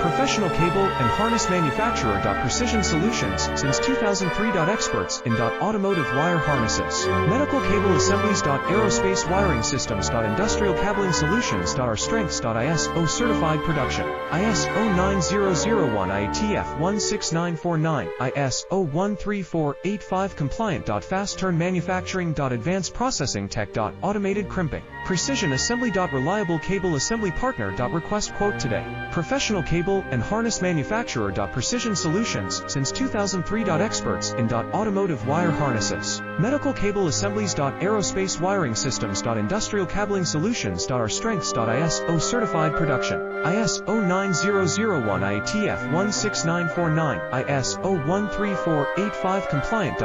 Professional cable and harness manufacturer. Precision Solutions, since 2003. Experts in automotive wire harnesses, medical cable assemblies. Aerospace wiring systems. Industrial cabling solutions. Our strengths. ISO certified production. ISO 9001 IATF 16949, ISO 13485 compliant. Fast turn manufacturing. Advanced processing tech. Automated crimping. Precision assembly. Reliable cable assembly partner. Request quote today. Professional cable and harness manufacturer. Precision Solutions, since 2003. Experts in automotive wire harnesses, medical cable assemblies. Aerospace wiring systems. Industrial cabling solutions. Our strengths. ISO certified production. ISO 9001 IATF 16949, ISO 13485 compliant.